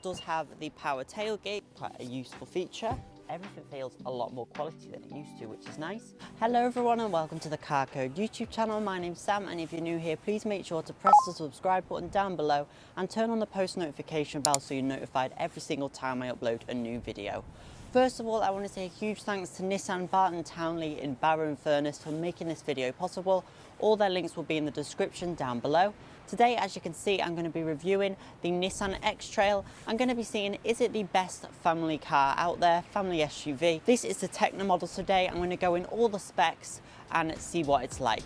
It does have the power tailgate, quite a useful feature. Everything feels a lot more quality than it used to, which is nice. Hello everyone and welcome to the Carcode YouTube channel. My name's Sam, and if you're new here, please make sure to press the subscribe button down below and turn on the post notification bell so you're notified every single time I upload a new video. First of all, I want to say a huge thanks to Nissan Barton Townley in Barrow and Furness for making this video possible. All their links will be in the description down below. Today, as you can see, I'm going to be reviewing the Nissan X-Trail. I'm going to be seeing, is it the best family car out there, family SUV? This is the Techno model today. I'm going to go in all the specs and see what it's like.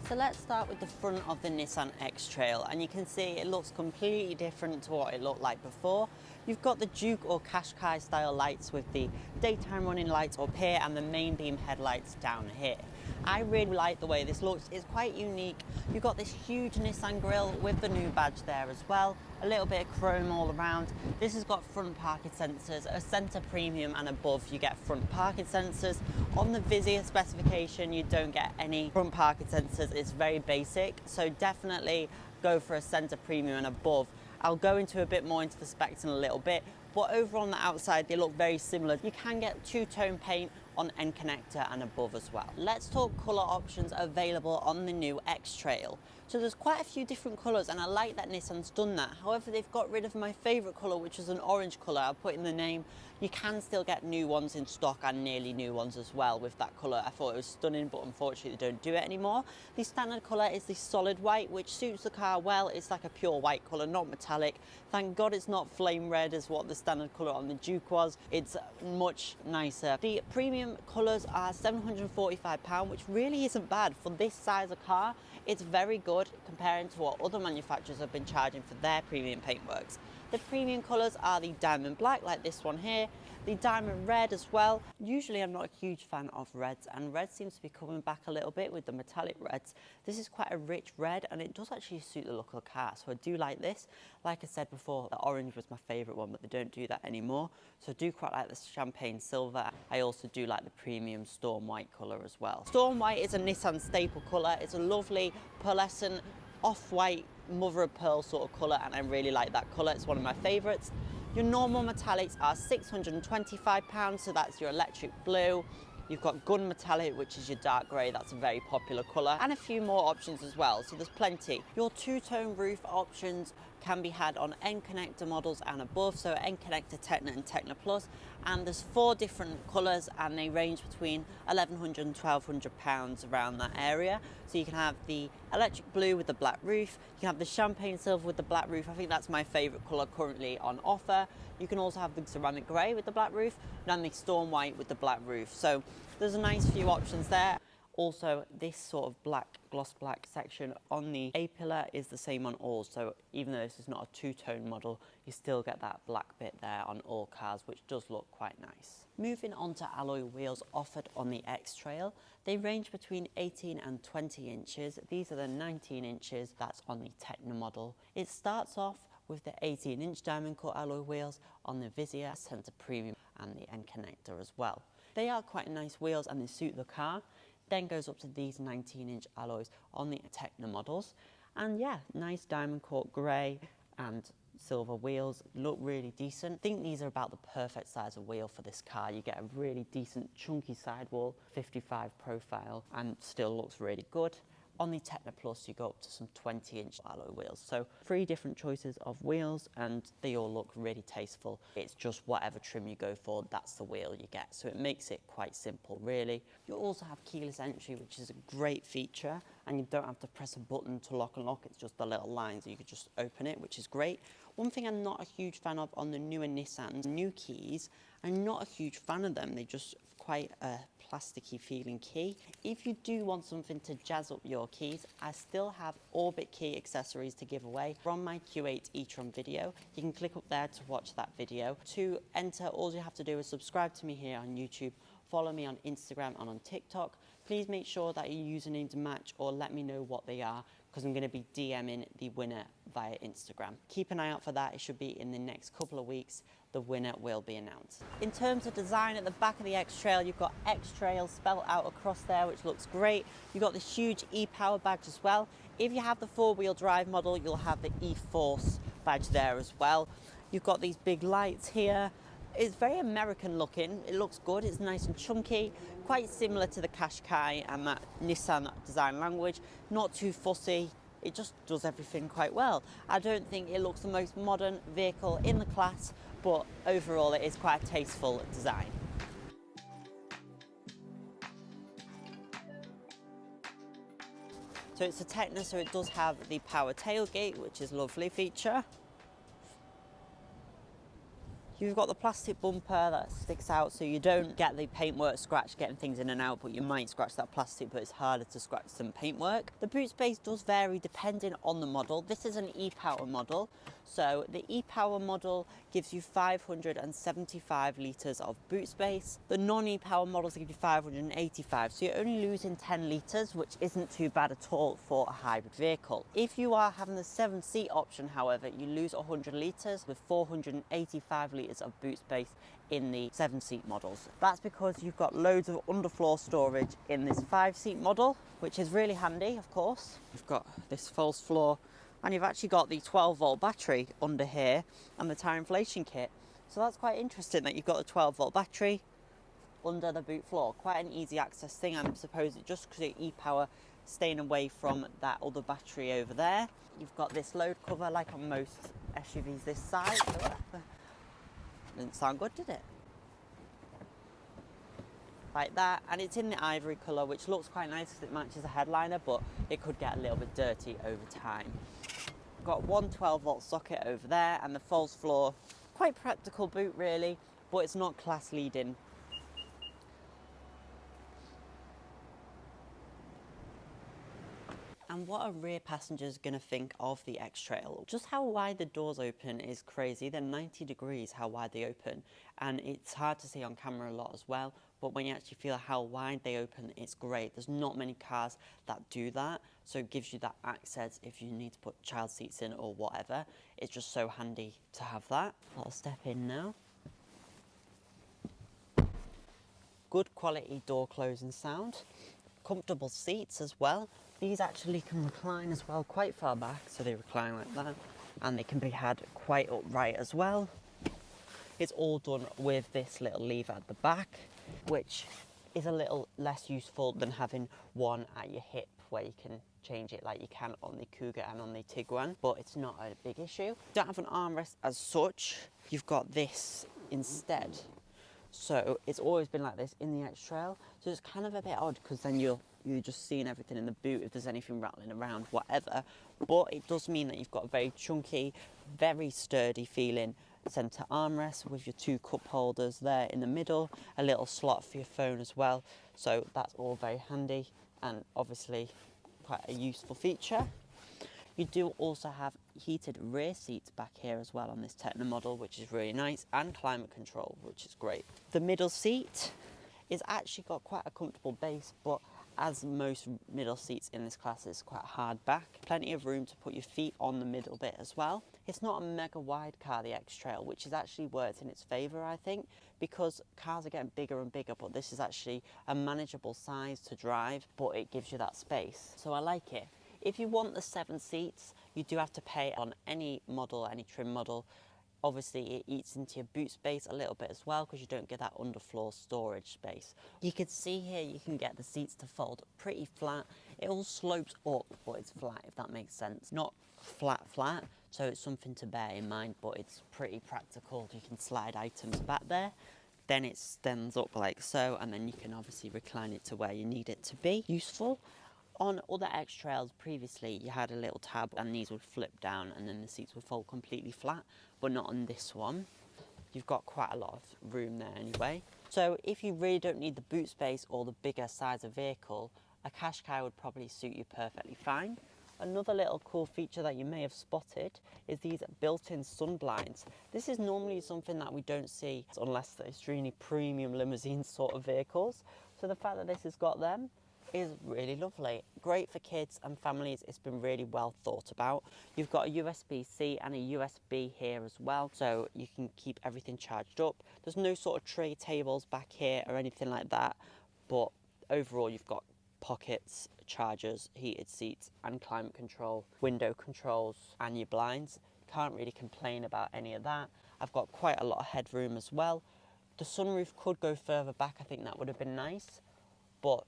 So let's start with the front of the Nissan X-Trail, and you can see it looks completely different to what it looked like before. You've got the Duke or Qashqai style lights with the daytime running lights up here and the main beam headlights down here. I really like the way this looks. It's quite unique. You've got this huge Nissan grille with the new badge there as well. A little bit of chrome all around. This has got front parking sensors, a centre premium, and above you get front parking sensors. On the Vizia specification, you don't get any front parking sensors. It's very basic, so definitely go for a centre premium and above. I'll go into a bit more into the specs in a little bit, but over on the outside they look very similar. You can get two-tone paint on end connector and above as well. Let's talk colour options available on the new X-Trail. So there's quite a few different colours, and I like that Nissan's done that. However, they've got rid of my favourite colour, which is an orange colour. I'll put in the name. You can still get new ones in stock and nearly new ones as well with that colour. I thought it was stunning, but unfortunately they don't do it anymore. The standard colour is the solid white, which suits the car well. It's like a pure white colour, not metallic. Thank God it's not flame red as what the standard colour on the Duke was. It's much nicer. The premium colours are £745, which really isn't bad for this size of car. It's very good comparing to what other manufacturers have been charging for their premium paintworks. The premium colours are the diamond black, like this one here, the diamond red as well. Usually I'm not a huge fan of reds, and red seems to be coming back a little bit with the metallic reds. This is quite a rich red, and it does actually suit the look of the car, so I do like this. Like I said before, the orange was my favourite one, but they don't do that anymore, so I do quite like the champagne silver. I also do like the premium storm white colour as well. Storm white is a Nissan staple colour. It's a lovely pearlescent off-white mother of pearl sort of colour, and I really like that colour. It's one of my favourites. Your normal metallics are £625, so that's your electric blue. You've got gun metallic, which is your dark grey. That's a very popular colour, and a few more options as well, so there's plenty. Your two-tone roof options can be had on end connector models and above, so end connector Techno and Techno Plus, and there's 4 different colours, and they range between £1,100 and £1,200 around that area. So you can have the electric blue with the black roof, you can have the champagne silver with the black roof. I think that's my favourite colour currently on offer. You can also have the ceramic grey with the black roof, and the storm white with the black roof. So there's a nice few options there. Also, this sort of black, gloss black section on the A-pillar is the same on all, so even though this is not a two-tone model, you still get that black bit there on all cars, which does look quite nice. Moving on to alloy wheels offered on the X-Trail, they range between 18 and 20 inches. These are the 19 inches that's on the Techno model. It starts off with the 18-inch diamond cut alloy wheels on the Vizia Centre Premium and the end connector as well. They are quite nice wheels and they suit the car. Then goes up to these 19-inch alloys on the Techno models, and yeah, nice diamond cut grey and silver wheels, look really decent. I think these are about the perfect size of wheel for this car. You get a really decent chunky sidewall, 55 profile, and still looks really good. On the Techno Plus, you go up to some 20-inch alloy wheels. So 3 different choices of wheels, and they all look really tasteful. It's just whatever trim you go for, that's the wheel you get. So it makes it quite simple, really. You also have keyless entry, which is a great feature, and you don't have to press a button to lock and lock. It's just the little lines, you can just open it, which is great. One thing I'm not a huge fan of on the newer Nissans, new keys, I'm not a huge fan of them. They just quite a plasticky feeling key. If you do want something to jazz up your keys, I still have Orbit key accessories to give away from my Q8 e-tron video. You can click up there to watch that video. To enter, all you have to do is subscribe to me here on YouTube, follow me on Instagram and on TikTok. Please make sure that your usernames match, or let me know what they are, because I'm going to be DMing the winner via Instagram. Keep an eye out for that. It should be in the next couple of weeks. The winner will be announced. In terms of design, at the back of the X-Trail, you've got Xtrail spelled out across there, which looks great. You've got this huge ePower badge as well. If you have the 4-wheel drive model, you'll have the eForce badge there as well. You've got these big lights here. It's very American looking. It looks good. It's nice and chunky, quite similar to the Qashqai and that Nissan design language. Not too fussy. It just does everything quite well. I don't think it looks the most modern vehicle in the class, but overall it is quite a tasteful design. So it's a Techno, so it does have the power tailgate, which is a lovely feature. You've got the plastic bumper that sticks out, so you don't get the paintwork scratch getting things in and out, but you might scratch that plastic, but it's harder to scratch than paintwork. The boot space does vary depending on the model. This is an ePower model, so the ePower model gives you 575 litres of boot space. The non-ePower models give you 585, so you're only losing 10 litres, which isn't too bad at all for a hybrid vehicle. If you are having the 7-seat option, however, you lose 100 litres with 485 litres of boot space in the 7-seat models. That's because you've got loads of underfloor storage in this 5-seat model, which is really handy, of course. You've got this false floor, and you've actually got the 12-volt battery under here and the tyre inflation kit. So that's quite interesting that you've got a 12-volt battery under the boot floor. Quite an easy access thing, I suppose, it just because ePower staying away from that other battery over there. You've got this load cover like on most SUVs this size. Didn't sound good, did it? Like that, and it's in the ivory colour, which looks quite nice because it matches the headliner, but it could get a little bit dirty over time. Got one 12-volt socket over there, and the false floor, quite practical boot really, but it's not class leading. And what are rear passengers going to think of the X-Trail? Just how wide the doors open is crazy. They're 90 degrees how wide they open, and it's hard to see on camera a lot as well, but when you actually feel how wide they open, it's great. There's not many cars that do that, so it gives you that access if you need to put child seats in or whatever. It's just so handy to have that. I'll step in now. Good quality door closing sound. Comfortable seats as well. These actually can recline as well quite far back, so they recline like that, and they can be had quite upright as well. It's all done with this little lever at the back, which is a little less useful than having one at your hip where you can change it like you can on the Cougar and on the Tiguan, but it's not a big issue. Don't have an armrest as such, you've got this instead. So it's always been like this in the X-Trail, so it's kind of a bit odd because then you're just seeing everything in the boot if there's anything rattling around, whatever. But it does mean that you've got a very chunky, very sturdy feeling centre armrest with your 2 cup holders there in the middle, a little slot for your phone as well. So that's all very handy and obviously quite a useful feature. You do also have heated rear seats back here as well on this Techno model, which is really nice, and climate control, which is great. The middle seat is actually got quite a comfortable base, but as most middle seats in this class, is quite hard back. Plenty of room to put your feet on the middle bit as well. It's not a mega wide car, the X-Trail, which is actually worked in its favour, I think, because cars are getting bigger and bigger, but this is actually a manageable size to drive, but it gives you that space. So I like it. If you want the 7 seats, you do have to pay on any model, any trim model. Obviously, it eats into your boot space a little bit as well because you don't get that underfloor storage space. You can see here you can get the seats to fold pretty flat. It all slopes up, but it's flat, if that makes sense. Not flat, so it's something to bear in mind, but it's pretty practical. You can slide items back there. Then it stands up like so, and then you can obviously recline it to where you need it to be. Useful. On other X-Trails previously, you had a little tab and these would flip down and then the seats would fold completely flat, but not on this one. You've got quite a lot of room there anyway. So if you really don't need the boot space or the bigger size of vehicle, a Qashqai would probably suit you perfectly fine. Another little cool feature that you may have spotted is these built-in sun blinds. This is normally something that we don't see unless they're extremely premium limousine sort of vehicles. So the fact that this has got them, is really lovely. Great for kids and families. It's been really well thought about. You've got a USB-C and a USB here as well, so you can keep everything charged up. There's no sort of tray tables back here or anything like that, but overall you've got pockets, chargers, heated seats and climate control, window controls and your blinds. Can't really complain about any of that. I've got quite a lot of headroom as well. The sunroof could go further back, I think that would have been nice, but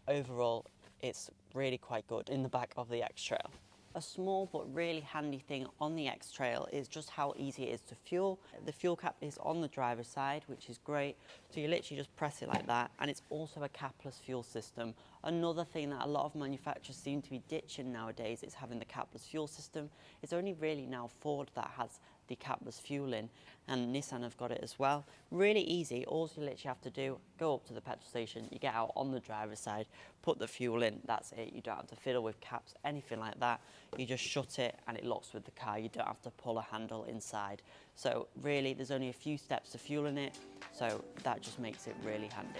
overall it's really quite good in the back of the X-Trail. A small but really handy thing on the X-Trail is just how easy it is to fuel. The fuel cap is on the driver's side, which is great. So you literally just press it like that, and it's also a capless fuel system. Another thing that a lot of manufacturers seem to be ditching nowadays is having the capless fuel system. It's only really now Ford that has the capless fueling, and Nissan have got it as well. Really easy. All you literally have to do, go up to the petrol station, you get out on the driver's side, put the fuel in, that's it. You don't have to fiddle with caps, anything like that. You just shut it and it locks with the car. You don't have to pull a handle inside. So really there's only a few steps to fueling it, so that just makes it really handy.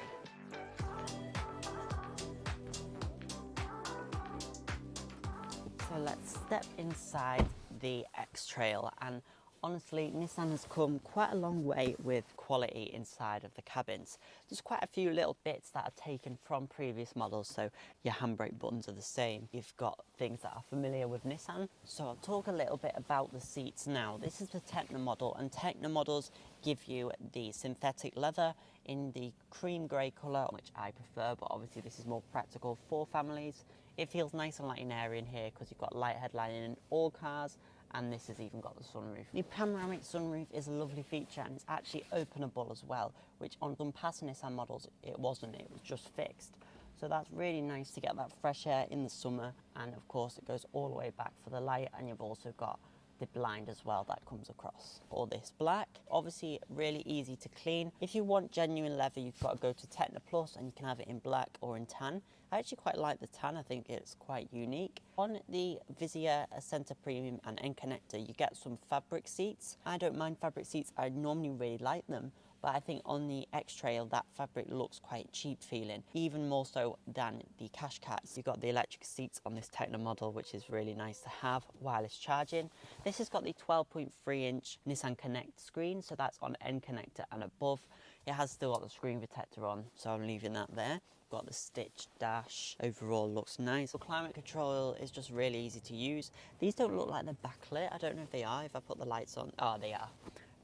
So let's step inside the X-Trail, and honestly, Nissan has come quite a long way with quality inside of the cabins. There's quite a few little bits that are taken from previous models, so your handbrake buttons are the same. You've got things that are familiar with Nissan. So I'll talk a little bit about the seats now. This is the Techno model, and Techno models give you the synthetic leather in the cream grey colour, which I prefer, but obviously this is more practical for families. It feels nice and light and airy in here because you've got light headlining in all cars, and this has even got the sunroof. The panoramic sunroof is a lovely feature, and it's actually openable as well, which on some past Nissan models it wasn't, it was just fixed. So that's really nice to get that fresh air in the summer, and of course it goes all the way back for the light, and you've also got the blind as well that comes across. All this black, obviously really easy to clean. If you want genuine leather, you've got to go to Techno Plus, and you can have it in black or in tan. I actually quite like the tan, I think it's quite unique. On the Vizier Center Premium and End Connector, you get some fabric seats. I don't mind fabric seats, I normally really like them, but I think on the X-Trail that fabric looks quite cheap feeling, even more so than the Qashqai's. You've got the electric seats on this Techno model, which is really nice to have. Wireless charging. This has got the 12.3-inch Nissan Connect screen, so that's on End Connector and above. It has still got the screen protector on, so I'm leaving that there. Got the stitched dash. Overall looks nice. The climate control is just really easy to use. These don't look like they're backlit. I don't know if they are. If I put the lights on, oh, they are.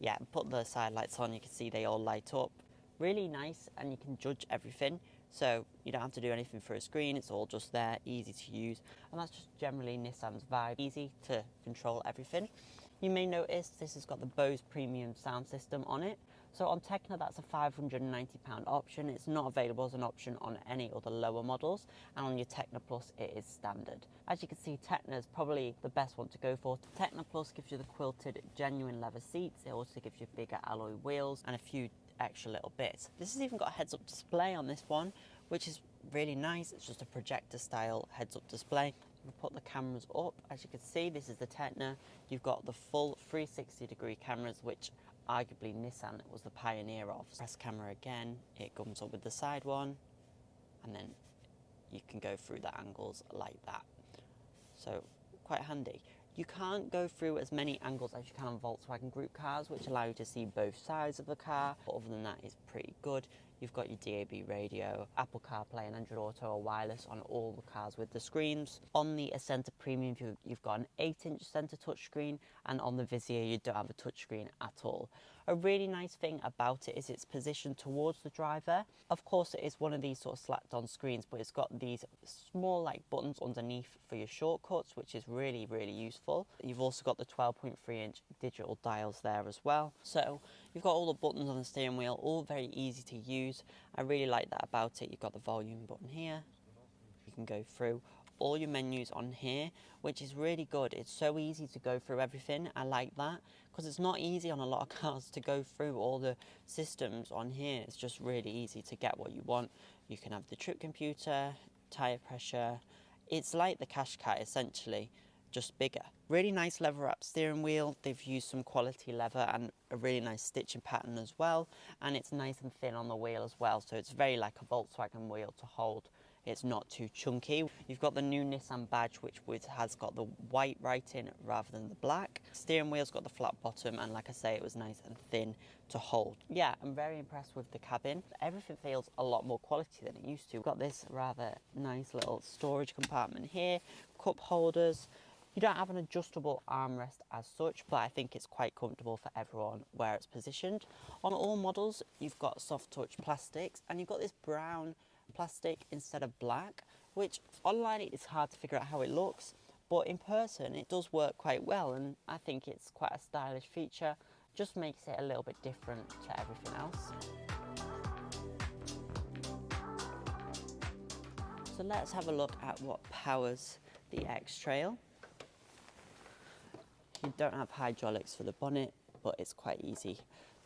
Yeah, put the side lights on, you can see they all light up. Really nice, and you can judge everything. So you don't have to do anything for a screen, it's all just there, easy to use. And that's just generally Nissan's vibe, easy to control everything. You may notice this has got the Bose premium sound system on it. So on Techno, that's a £590 option. It's not available as an option on any other lower models. And on your Techno Plus, it is standard. As you can see, Techno is probably the best one to go for. Techno Plus gives you the quilted genuine leather seats. It also gives you bigger alloy wheels and a few extra little bits. This has even got a heads-up display on this one, which is really nice. It's just a projector style heads-up display. We put the cameras up. As you can see, this is the Techno. You've got the full 360-degree cameras, which arguably Nissan was the pioneer of. Press camera again, it comes up with the side one, and then you can go through the angles like that. So quite handy. You can't go through as many angles as you can on Volkswagen Group cars, which allow you to see both sides of the car. But other than that, it's pretty good. You've got your DAB radio, Apple CarPlay and Android Auto or wireless on all the cars with the screens. On the Center Premium, you've got an 8-inch center touchscreen, and on the Vizier, you don't have a touchscreen at all. A really nice thing about it is it's positioned towards the driver. Of course, it is one of these sort of slapped on screens, but it's got these small like buttons underneath for your shortcuts, which is really, really useful. You've also got the 12.3-inch digital dials there as well. So you've got all the buttons on the steering wheel, all very easy to use. I really like that about it. You've got the volume button here. You can go through all your menus on here, which is really good. It's so easy to go through everything. I like that because it's not easy on a lot of cars to go through all the systems on here. It's just really easy to get what you want. You can have the trip computer, tire pressure. It's like the Qashqai essentially, just bigger. Really nice leather wrap steering wheel. They've used some quality leather and a really nice stitching pattern as well, and it's nice and thin on the wheel as well, so it's very like a Volkswagen wheel to hold. it's not too chunky. You've got the new Nissan badge, which has got the white writing rather than the black. Steering wheel's got the flat bottom, and like I say, it was nice and thin to hold. Yeah, I'm very impressed with the cabin. Everything feels a lot more quality than it used to. We've got this rather nice little storage compartment here, cup holders. You don't have an adjustable armrest as such, but I think it's quite comfortable for everyone where it's positioned. On all models, you've got soft touch plastics, and you've got this brown plastic instead of black, which online it's hard to figure out how it looks, but in person it does work quite well, and I think it's quite a stylish feature. Just makes it a little bit different to everything else. So let's have a look at what powers the X-Trail. You don't have hydraulics for the bonnet, but it's quite easy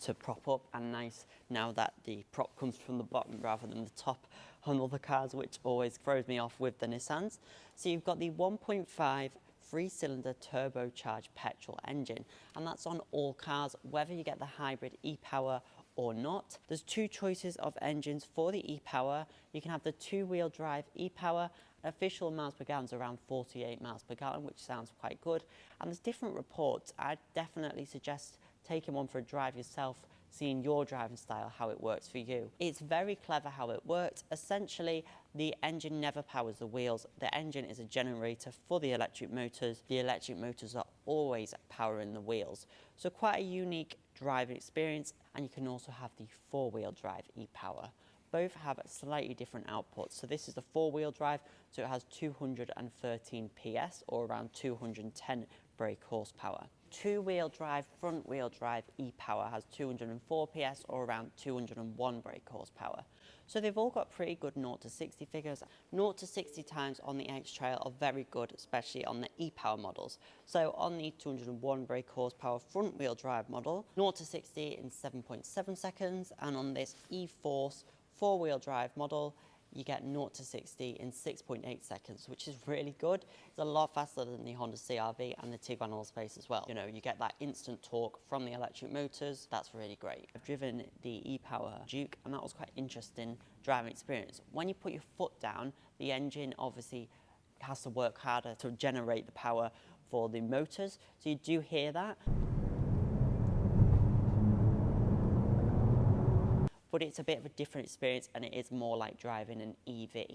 to prop up, and nice now that the prop comes from the bottom rather than the top on other cars, which always throws me off with the Nissans. So you've got the 1.5 3-cylinder turbocharged petrol engine, and that's on all cars, whether you get the hybrid ePower or not. There's two choices of engines for the ePower. You can have the 2-wheel drive ePower. Official miles per gallon is around 48 miles per gallon, which sounds quite good. And there's different reports. I'd definitely suggest taking one for a drive yourself, seeing your driving style, how it works for you. It's very clever how it works. Essentially, the engine never powers the wheels. The engine is a generator for the electric motors. The electric motors are always powering the wheels. So quite a unique driving experience, and you can also have the 4-wheel drive ePower. Both have slightly different outputs. So this is the 4-wheel drive, so it has 213 PS or around 210 brake horsepower. 2-wheel drive, front-wheel drive ePower has 204 PS or around 201 brake horsepower. So they've all got pretty good 0 to 60 figures. 0 to 60 times on the X-Trail are very good, especially on the ePower models. So on the 201 brake horsepower front-wheel drive model, 0 to 60 in 7.7 seconds, and on this eForce 4-wheel drive model, you get 0 to 60 in 6.8 seconds, which is really good. It's a lot faster than the Honda CR-V and the Tiguan Allspace as well. You know, you get that instant torque from the electric motors. That's really great. I've driven the ePower Duke, and that was quite interesting driving experience. When you put your foot down, the engine obviously has to work harder to generate the power for the motors. So you do hear that. But it's a bit of a different experience, and it is more like driving an EV.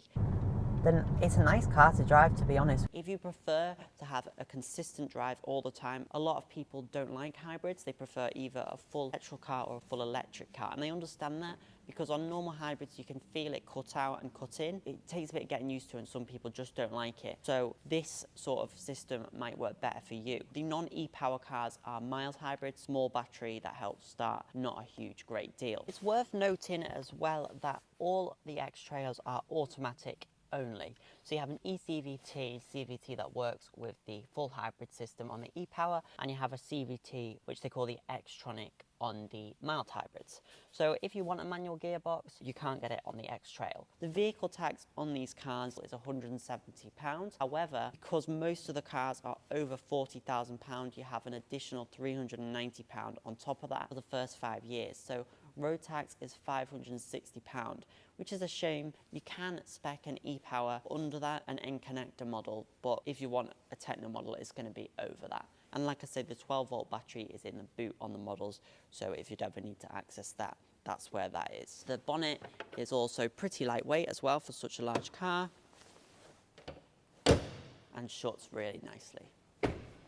Then it's a nice car to drive, to be honest. If you prefer to have a consistent drive all the time, a lot of people don't like hybrids. They prefer either a full petrol car or a full electric car, and I understand that, because on normal hybrids you can feel it cut out and cut in. It takes a bit of getting used to, and some people just don't like it. So this sort of system might work better for you. The non-ePower cars are mild hybrids, small battery that helps start, not a huge great deal. It's worth noting as well that all the X-Trails are automatic only. So you have an eCVT, CVT that works with the full hybrid system on the ePower, and you have a CVT, which they call the Xtronic, on the mild hybrids. So if you want a manual gearbox, you can't get it on the X-Trail. The vehicle tax on these cars is £170. However, because most of the cars are over £40,000, you have an additional £390 on top of that for the first 5 years. So road tax is £560, which is a shame. You can spec an ePower under that, an N-connector model, but if you want a Techno model, it's going to be over that. And like I said, the 12-volt battery is in the boot on the models, so if you'd ever need to access that, that's where that is. The bonnet is also pretty lightweight as well for such a large car, and shuts really nicely.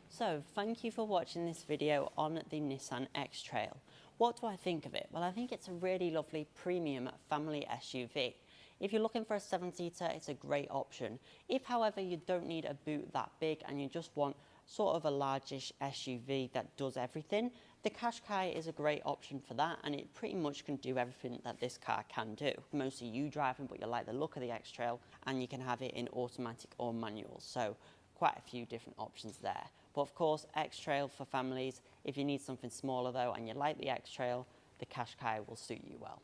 So thank you for watching this video on the Nissan X-Trail. What do I think of it? Well, I think it's a really lovely premium family SUV. If you're looking for a 7-seater, it's a great option. If, however, you don't need a boot that big and you just want sort of a largish SUV that does everything, the Qashqai is a great option for that, and it pretty much can do everything that this car can do. Mostly you driving, but you like the look of the X-Trail, and you can have it in automatic or manual, so quite a few different options there. But of course, X-Trail for families. If you need something smaller though, and you like the X-Trail, the Qashqai will suit you well.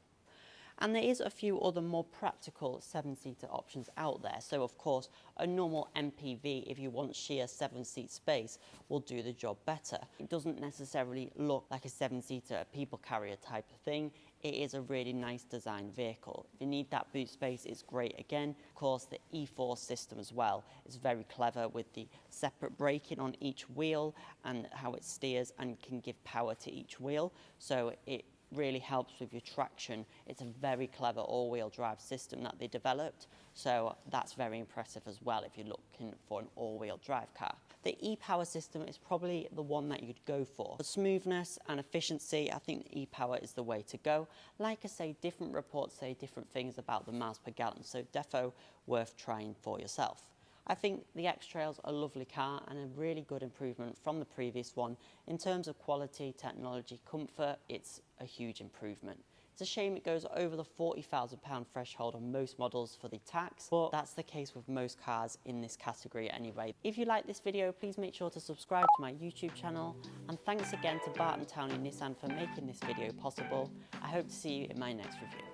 And there is a few other more practical 7-seater options out there. So of course, a normal MPV, if you want sheer 7-seat space, will do the job better. It doesn't necessarily look like a 7-seater, a people carrier type of thing. it is a really nice design vehicle. If you need that boot space, it's great again. Of course, the E-Force system as well is very clever with the separate braking on each wheel and how it steers and can give power to each wheel. So it really helps with your traction. It's a very clever all-wheel drive system that they developed, so that's very impressive as well if you're looking for an all-wheel drive car. The ePower system is probably the one that you'd go for. For smoothness and efficiency, I think the ePower is the way to go. Like I say, different reports say different things about the miles per gallon, so defo worth trying for yourself. I think the X-Trail's a lovely car and a really good improvement from the previous one. In terms of quality, technology, comfort, it's a huge improvement. It's a shame it goes over the £40,000 threshold on most models for the tax, but that's the case with most cars in this category anyway. If you like this video, please make sure to subscribe to my YouTube channel, and thanks again to Barton Townley Nissan for making this video possible. I hope to see you in my next review.